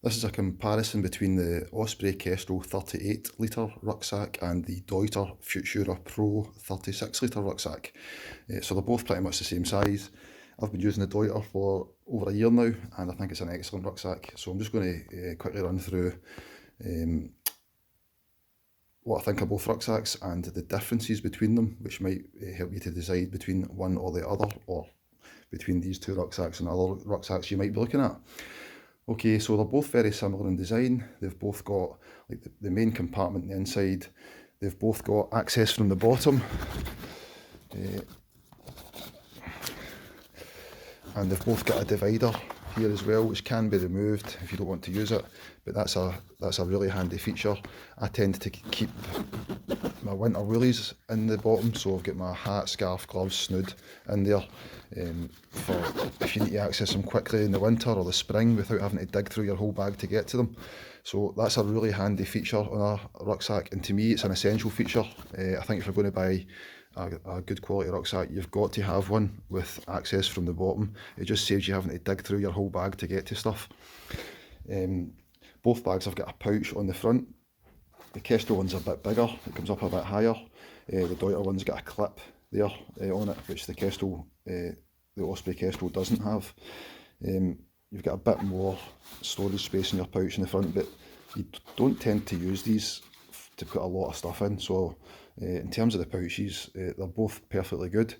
This is a comparison between the Osprey Kestrel 38 litre rucksack and the Deuter Futura Pro 36 litre rucksack. So they're both pretty much the same size. I've been using the Deuter for over a year now, and I think it's an excellent rucksack. So I'm just going to quickly run through what I think of both rucksacks and the differences between them, which might help you to decide between one or the other, or between these two rucksacks and other rucksacks you might be looking at. Okay, so they're both very similar in design. They've both got like the main compartment on the inside. They've both got access from the bottom. And they've both got a divider here as well, which can be removed if you don't want to use it, but that's a really handy feature. I tend to keep my winter woolies in the bottom, so I've got my hat, scarf, gloves, snood in there for if you need to access them quickly in the winter or the spring without having to dig through your whole bag to get to them. So that's a really handy feature on a rucksack, and to me it's an essential feature. I think if you're going to buy a good quality rucksack, you've got to have one with access from the bottom. It just saves you having to dig through your whole bag to get to stuff. Both bags have got a pouch on the front. The Kestrel one's a bit bigger, it comes up a bit higher. The Deuter one's got a clip there on it, which the Kestrel, the Osprey Kestrel doesn't have. You've got a bit more storage space in your pouch in the front, but you don't tend to use these to put a lot of stuff in. So in terms of the pouches, they're both perfectly good.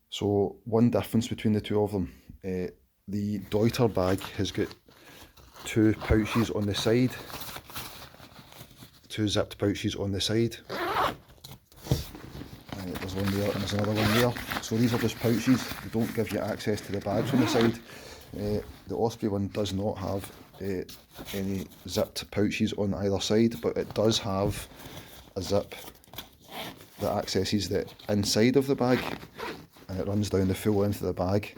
So one difference between the two of them, the Deuter bag has got two pouches on the side, two zipped pouches on the side. There's one there and there's another one there. So these are just pouches, they don't give you access to the bag from the side. The Osprey one does not have any zipped pouches on either side, but it does have a zip that accesses the inside of the bag, and it runs down the full length of the bag.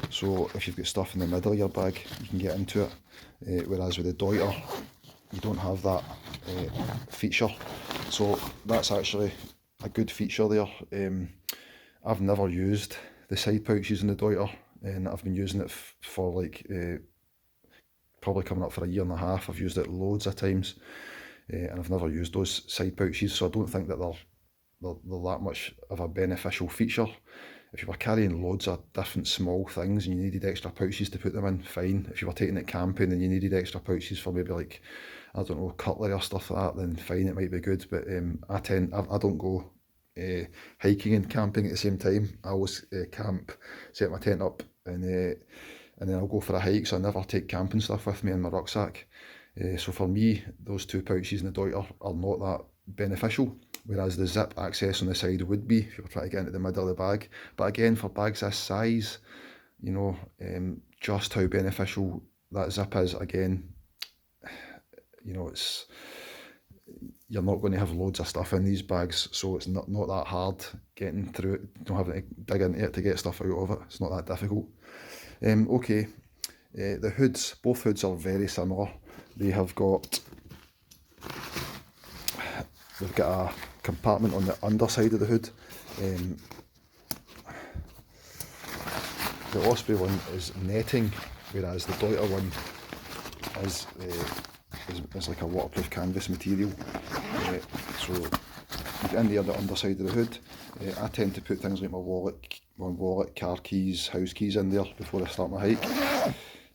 So if you've got stuff in the middle of your bag, you can get into it. Whereas with the Deuter, you don't have that feature. So that's actually a good feature there. I've never used the side pouches in the Deuter, and I've been using it for like probably coming up for a year and a half. I've used it loads of times, and I've never used those side pouches, so I don't think that they're that much of a beneficial feature. If you were carrying loads of different small things and you needed extra pouches to put them in, fine. If you were taking it camping and you needed extra pouches for maybe like, I don't know, cutlery or stuff like that, then fine, it might be good. But I don't go hiking and camping at the same time. I always camp, set my tent up, and then I'll go for a hike, so I never take camping stuff with me in my rucksack. So for me, those two pouches in the Deuter are not that beneficial, whereas the zip access on the side would be if you were trying to get into the middle of the bag. But again, for bags this size, you know, just how beneficial that zip is, again, you know, you're not going to have loads of stuff in these bags, so it's not that hard getting through it. Don't have to dig into it to get stuff out of it. It's not that difficult. Okay, the hoods, both hoods are very similar. They've got a compartment on the underside of the hood. The Osprey one is netting, whereas the Deuter one is like a waterproof canvas material. So in the underside of the hood, I tend to put things like my wallet, car keys, house keys in there before I start my hike.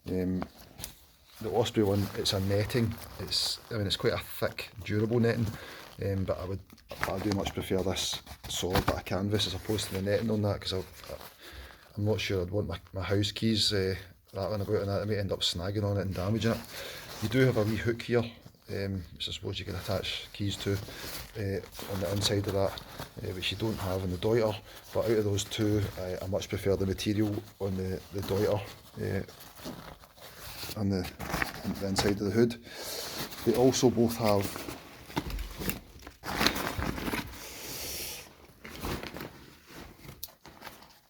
The Osprey one, it's a netting. It's quite a thick, durable netting, but I do much prefer this solid bit of canvas as opposed to the netting on that, because I'm not sure I'd want my house keys rattling about and that. I might end up snagging on it and damaging it. You do have a wee hook here, which I suppose you can attach keys to on the inside of that, which you don't have in the Deuter. But out of those two, I much prefer the material on the Deuter on the inside of the hood. They also both have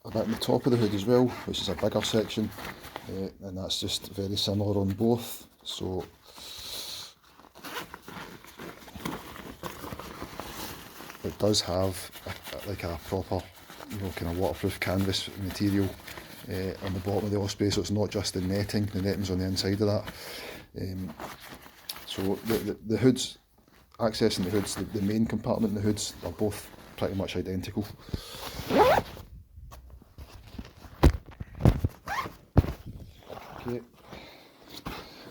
a bit on the top of the hood as well, which is a bigger section, and that's just very similar on both. So it does have like a proper, you know, kind of waterproof canvas material on the bottom of the Osprey, so it's not just the netting's on the inside of that. So the hoods, accessing the hoods, the main compartment and the hoods are both pretty much identical.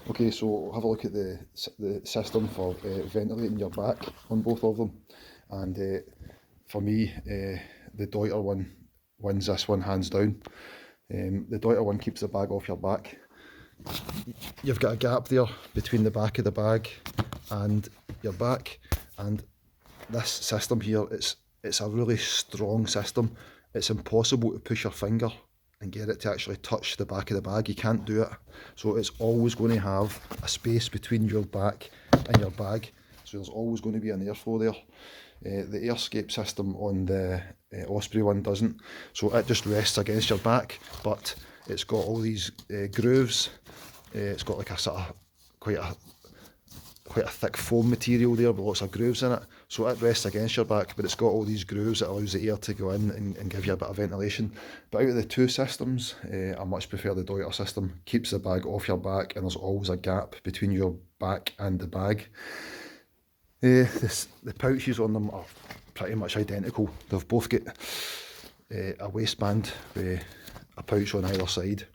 Okay, so have a look at the system for ventilating your back on both of them, and for me, the Deuter one wins this one hands down. The Deuter one keeps the bag off your back. You've got a gap there between the back of the bag and your back, and this system here, it's a really strong system. It's impossible to push your finger and get it to actually touch the back of the bag. You can't do it. So it's always going to have a space between your back and your bag. So there's always going to be an airflow there. The Airscape system on the Osprey one doesn't. So it just rests against your back, but it's got all these grooves. It's got like a sort of quite a thick foam material there with lots of grooves in it. So it rests against your back, but it's got all these grooves that allows the air to go in and give you a bit of ventilation. But out of the two systems, I much prefer the Deuter system. Keeps the bag off your back, and there's always a gap between your back and the bag. The pouches on them are pretty much identical. They've both got a waistband with a pouch on either side.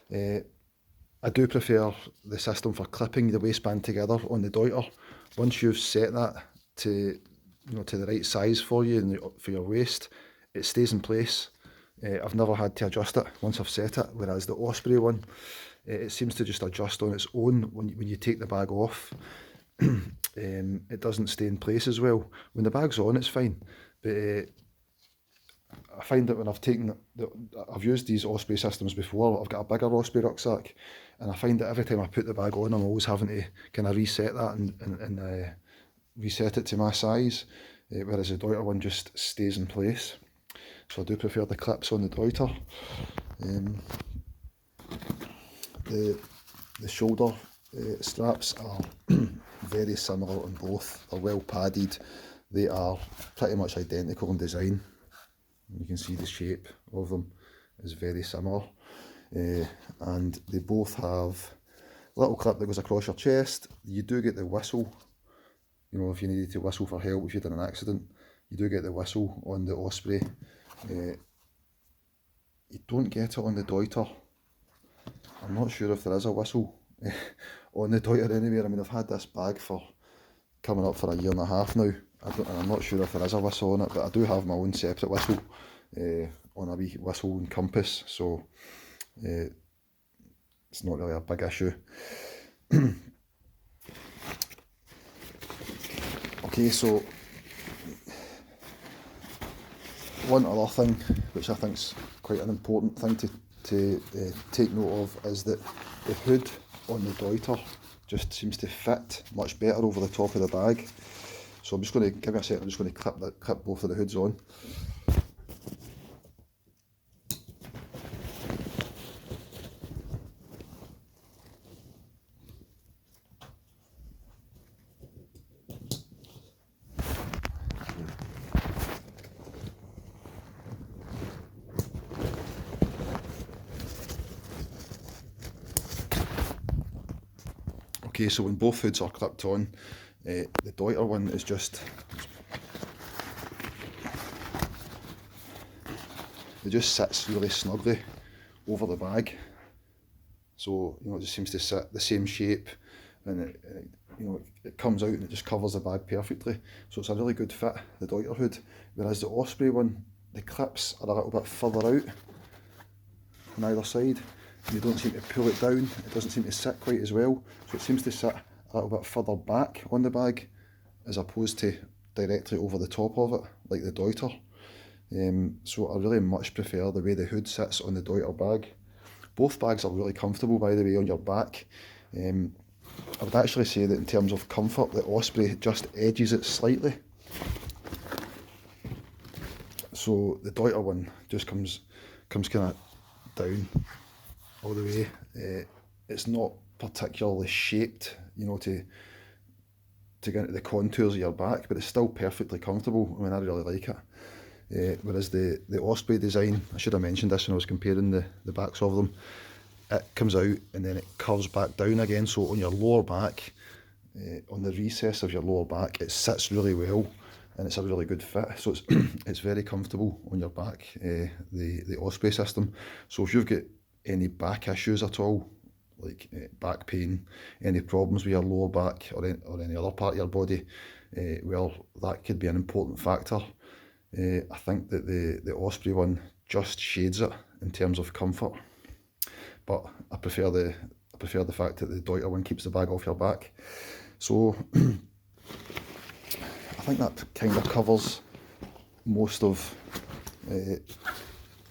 I do prefer the system for clipping the waistband together on the Deuter. Once you've set that to the right size for you and for your waist, it stays in place. I've never had to adjust it once I've set it, whereas the Osprey one, it seems to just adjust on its own when you take the bag off. It doesn't stay in place as well. When the bag's on, it's fine, but I find that when I've used these Osprey systems before, I've got a bigger Osprey rucksack, and I find that every time I put the bag on, I'm always having to kind of reset that and reset it to my size, whereas the Deuter one just stays in place. So I do prefer the clips on the Deuter. The shoulder straps are very similar on both. They're well padded. They are pretty much identical in design. You can see the shape of them is very similar, and they both have a little clip that goes across your chest. You do get the whistle, if you needed to whistle for help if you'd done an accident. You do get the whistle on the Osprey. You don't get it on the Deuter. I'm not sure if there is a whistle on the Deuter anywhere. I mean, I've had this bag for coming up for a year and a half now. I'm not sure if there is a whistle on it, but I do have my own separate whistle on a wee whistle and compass, so it's not really a big issue. Okay, so one other thing which I think is quite an important thing to take note of is that the hood on the Deuter just seems to fit much better over the top of the bag. So I'm just going to give me a second. I'm just going to clip both of the hoods on. Okay, so when both hoods are clipped on, the Deuter one is just, it just sits really snugly over the bag. So, it just seems to sit the same shape, and it comes out and it just covers the bag perfectly. So it's a really good fit, the Deuter hood. Whereas the Osprey one, the clips are a little bit further out on either side. You don't seem to pull it down, it doesn't seem to sit quite as well, so it seems to sit a little bit further back on the bag as opposed to directly over the top of it like the Deuter. So I really much prefer the way the hood sits on the Deuter bag. Both bags are really comfortable, by the way, on your back. I would actually say that in terms of comfort, the Osprey just edges it slightly. So the Deuter one just comes kind of down all the way. It's not particularly shaped, to get into the contours of your back, but it's still perfectly comfortable. I mean, I really like it. Whereas the Osprey design, I should have mentioned this when I was comparing the backs of them, it comes out and then it curves back down again, so on your lower back, on the recess of your lower back, it sits really well and it's a really good fit, so it's it's very comfortable on your back, the Osprey system. So if you've got any back issues at all, like back pain, any problems with your lower back or any other part of your body, well, that could be an important factor. I think that the Osprey one just shades it in terms of comfort, but I prefer the fact that the Deuter one keeps the bag off your back. So I think that kind of covers most of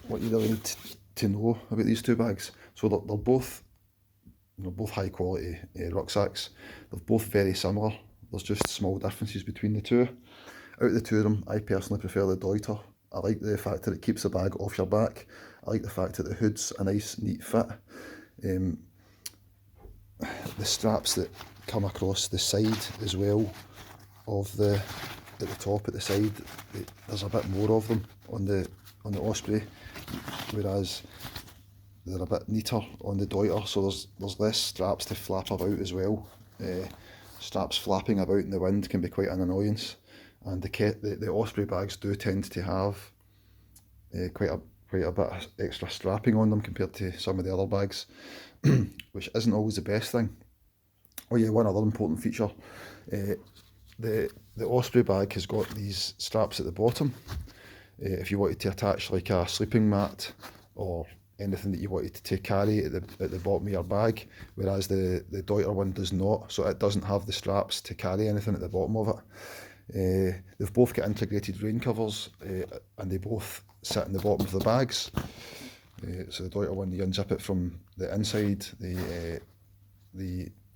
what you really need to know about these two bags. So they're both, both high quality rucksacks. They're both very similar. There's just small differences between the two. Out of the two of them, I personally prefer the Deuter. I like the fact that it keeps the bag off your back. I like the fact that the hood's a nice, neat fit. The straps that come across the side as well of at the top at the side, there's a bit more of them on the Osprey, whereas they're a bit neater on the Deuter, so there's less straps to flap about as well. Straps flapping about in the wind can be quite an annoyance, and the Osprey bags do tend to have quite a bit of extra strapping on them compared to some of the other bags, which isn't always the best thing. Oh yeah, one other important feature, the Osprey bag has got these straps at the bottom. If you wanted to attach like a sleeping mat or anything that you wanted to carry at the bottom of your bag, whereas the Deuter one does not, so it doesn't have the straps to carry anything at the bottom of it. They've both got integrated rain covers, and they both sit in the bottom of the bags. So the Deuter one, you unzip it from the inside,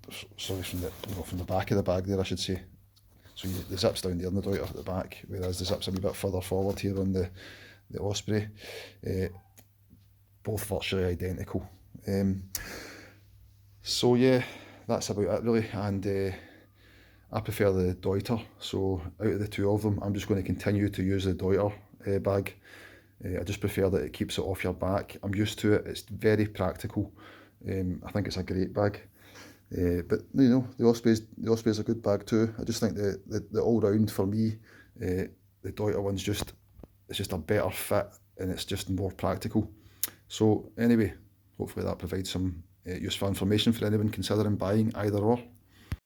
from the back of the bag there, I should say. So the zip's down there in the Deuter at the back, whereas the zip's a wee bit further forward here on the Osprey. Both virtually identical. So yeah, that's about it really, and I prefer the Deuter, so out of the two of them, I'm just going to continue to use the Deuter bag. I just prefer that it keeps it off your back. I'm used to it, it's very practical. I think it's a great bag. But the Osprey's a good bag too. I just think the all round for me, the Deuter one's just a better fit and it's just more practical. So anyway, hopefully that provides some useful information for anyone considering buying either or.